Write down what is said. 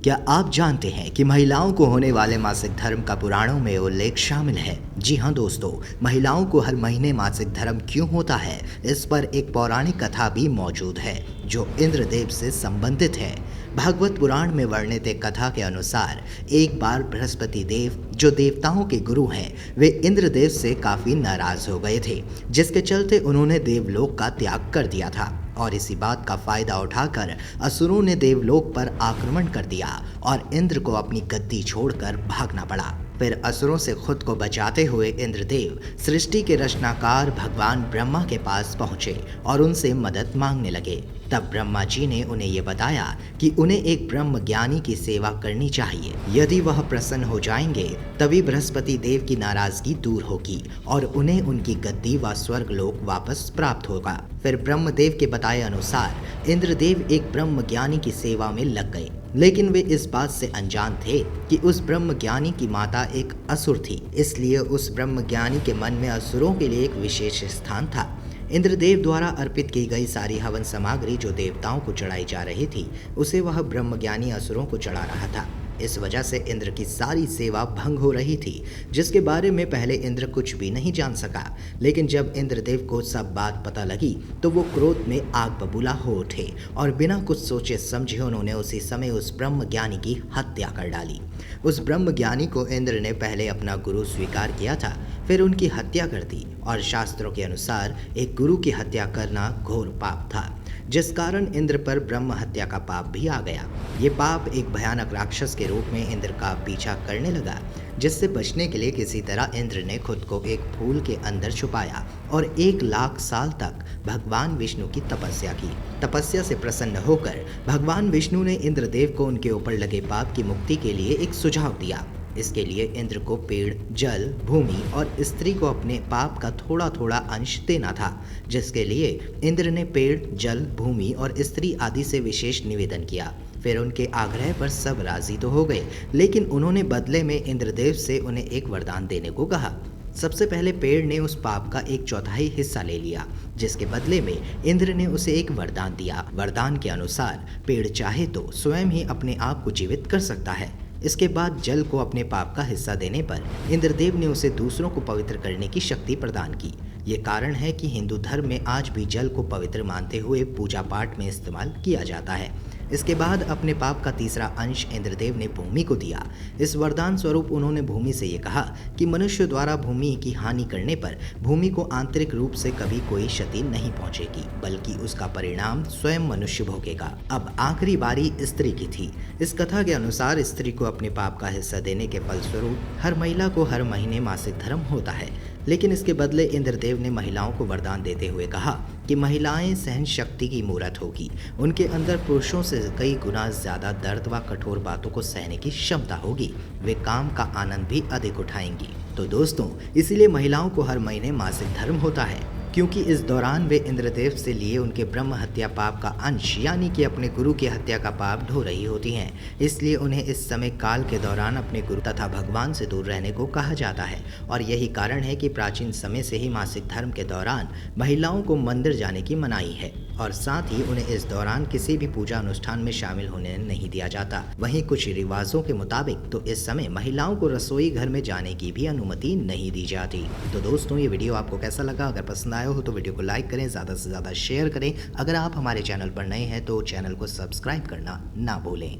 क्या आप जानते हैं कि महिलाओं को होने वाले मासिक धर्म का पुराणों में उल्लेख शामिल है? जी हाँ दोस्तों, महिलाओं को हर महीने मासिक धर्म क्यों होता है, इस पर एक पौराणिक कथा भी मौजूद है जो इंद्रदेव से संबंधित है। भागवत पुराण में वर्णित एक कथा के अनुसार एक बार बृहस्पति देव, जो देवताओं के गुरु हैं, वे इंद्रदेव से काफी नाराज हो गए थे, जिसके चलते उन्होंने देवलोक का त्याग कर दिया था। और इसी बात का फायदा उठाकर असुरों ने देवलोक पर आक्रमण कर दिया और इंद्र को अपनी गद्दी छोड़कर भागना पड़ा। फिर असुरों से खुद को बचाते हुए इंद्रदेव सृष्टि के रचनाकार भगवान ब्रह्मा के पास पहुंचे और उनसे मदद मांगने लगे। तब ब्रह्मा जी ने उन्हें ये बताया कि उन्हें एक ब्रह्म ज्ञानी की सेवा करनी चाहिए। यदि वह प्रसन्न हो जाएंगे तभी बृहस्पति देव की नाराजगी दूर होगी और उन्हें उनकी गद्दी व स्वर्गलोक वापस प्राप्त होगा। फिर ब्रह्मदेव के बताए अनुसार इंद्रदेव एक ब्रह्म ज्ञानी की सेवा में लग गए, लेकिन वे इस बात से अनजान थे कि उस ब्रह्म ज्ञानी की माता एक असुर थी। इसलिए उस ब्रह्म ज्ञानी के मन में असुरों के लिए एक विशेष स्थान था। इंद्रदेव द्वारा अर्पित की गई सारी हवन सामग्री जो देवताओं को चढ़ाई जा रही थी, उसे वह ब्रह्मज्ञानी असुरों को चढ़ा रहा था। इस वजह से इंद्र की सारी सेवा भंग हो रही थी, जिसके बारे में पहले इंद्र कुछ भी नहीं जान सका। लेकिन जब इंद्रदेव को सब बात पता लगी तो वो क्रोध में आग बबूला हो उठे और बिना कुछ सोचे समझे उन्होंने उसी समय उस ब्रह्म ज्ञानी की हत्या कर डाली। उस ब्रह्म ज्ञानी को इंद्र ने पहले अपना गुरु स्वीकार किया था, फिर उनकी हत्या कर दी। और शास्त्रों के अनुसार एक गुरु की हत्या करना घोर पाप था, जिस कारण इंद्र पर ब्रह्म हत्या का पाप भी आ गया। ये पाप एक भयानक राक्षस के रूप में इंद्र का पीछा करने लगा, जिससे बचने के लिए किसी तरह इंद्र ने खुद को एक फूल के अंदर छुपाया और 1,00,000 साल तक भगवान विष्णु की तपस्या की। तपस्या से प्रसन्न होकर भगवान विष्णु ने इंद्रदेव को उनके ऊपर लगे पाप की मुक्ति के लिए एक सुझाव दिया। इसके लिए इंद्र को पेड़, जल, भूमि और स्त्री को अपने पाप का थोड़ा थोड़ा अंश देना था, जिसके लिए इंद्र ने पेड़, जल, भूमि और स्त्री आदि से विशेष निवेदन किया। फिर उनके आग्रह पर सब राजी तो हो गए, लेकिन उन्होंने बदले में इंद्रदेव से उन्हें एक वरदान देने को कहा। सबसे पहले पेड़ ने उस पाप का 1/4 हिस्सा ले लिया, जिसके बदले में इंद्र ने उसे एक वरदान दिया। वरदान के अनुसार पेड़ चाहे तो स्वयं ही अपने आप को जीवित कर सकता है। इसके बाद जल को अपने पाप का हिस्सा देने पर इंद्रदेव ने उसे दूसरों को पवित्र करने की शक्ति प्रदान की। ये कारण है कि हिंदू धर्म में आज भी जल को पवित्र मानते हुए पूजा पाठ में इस्तेमाल किया जाता है। इसके बाद अपने पाप का तीसरा अंश इंद्रदेव ने भूमि को दिया। इस वरदान स्वरूप उन्होंने भूमि से ये कहा कि मनुष्य द्वारा भूमि की हानि करने पर भूमि को आंतरिक रूप से कभी कोई क्षति नहीं पहुंचेगी, बल्कि उसका परिणाम स्वयं मनुष्य भोगेगा। अब आखिरी बारी स्त्री की थी। इस कथा के अनुसार स्त्री को अपने पाप का हिस्सा देने के फलस्वरूप हर महिला को हर महीने मासिक धर्म होता है। लेकिन इसके बदले इंद्रदेव ने महिलाओं को वरदान देते हुए कहा कि महिलाएं सहन शक्ति की मूरत होगी। उनके अंदर पुरुषों से कई गुना ज्यादा दर्द व कठोर बातों को सहने की क्षमता होगी। वे काम का आनंद भी अधिक उठाएंगी। तो दोस्तों, इसीलिए महिलाओं को हर महीने मासिक धर्म होता है, क्योंकि इस दौरान वे इंद्रदेव से लिए उनके ब्रह्म हत्या पाप का अंश यानी कि अपने गुरु की हत्या का पाप ढो रही होती हैं। इसलिए उन्हें इस समय काल के दौरान अपने गुरु तथा भगवान से दूर रहने को कहा जाता है। और यही कारण है कि प्राचीन समय से ही मासिक धर्म के दौरान महिलाओं को मंदिर जाने की मनाही है और साथ ही उन्हें इस दौरान किसी भी पूजा अनुष्ठान में शामिल होने नहीं दिया जाता। वहीं कुछ रिवाजों के मुताबिक तो इस समय महिलाओं को रसोई घर में जाने की भी अनुमति नहीं दी जाती। तो दोस्तों, ये वीडियो आपको कैसा लगा? अगर पसंद आया हो तो वीडियो को लाइक करें, ज़्यादा से ज़्यादा शेयर करें। अगर आप हमारे चैनल पर नए हैं तो चैनल को सब्सक्राइब करना ना भूलें।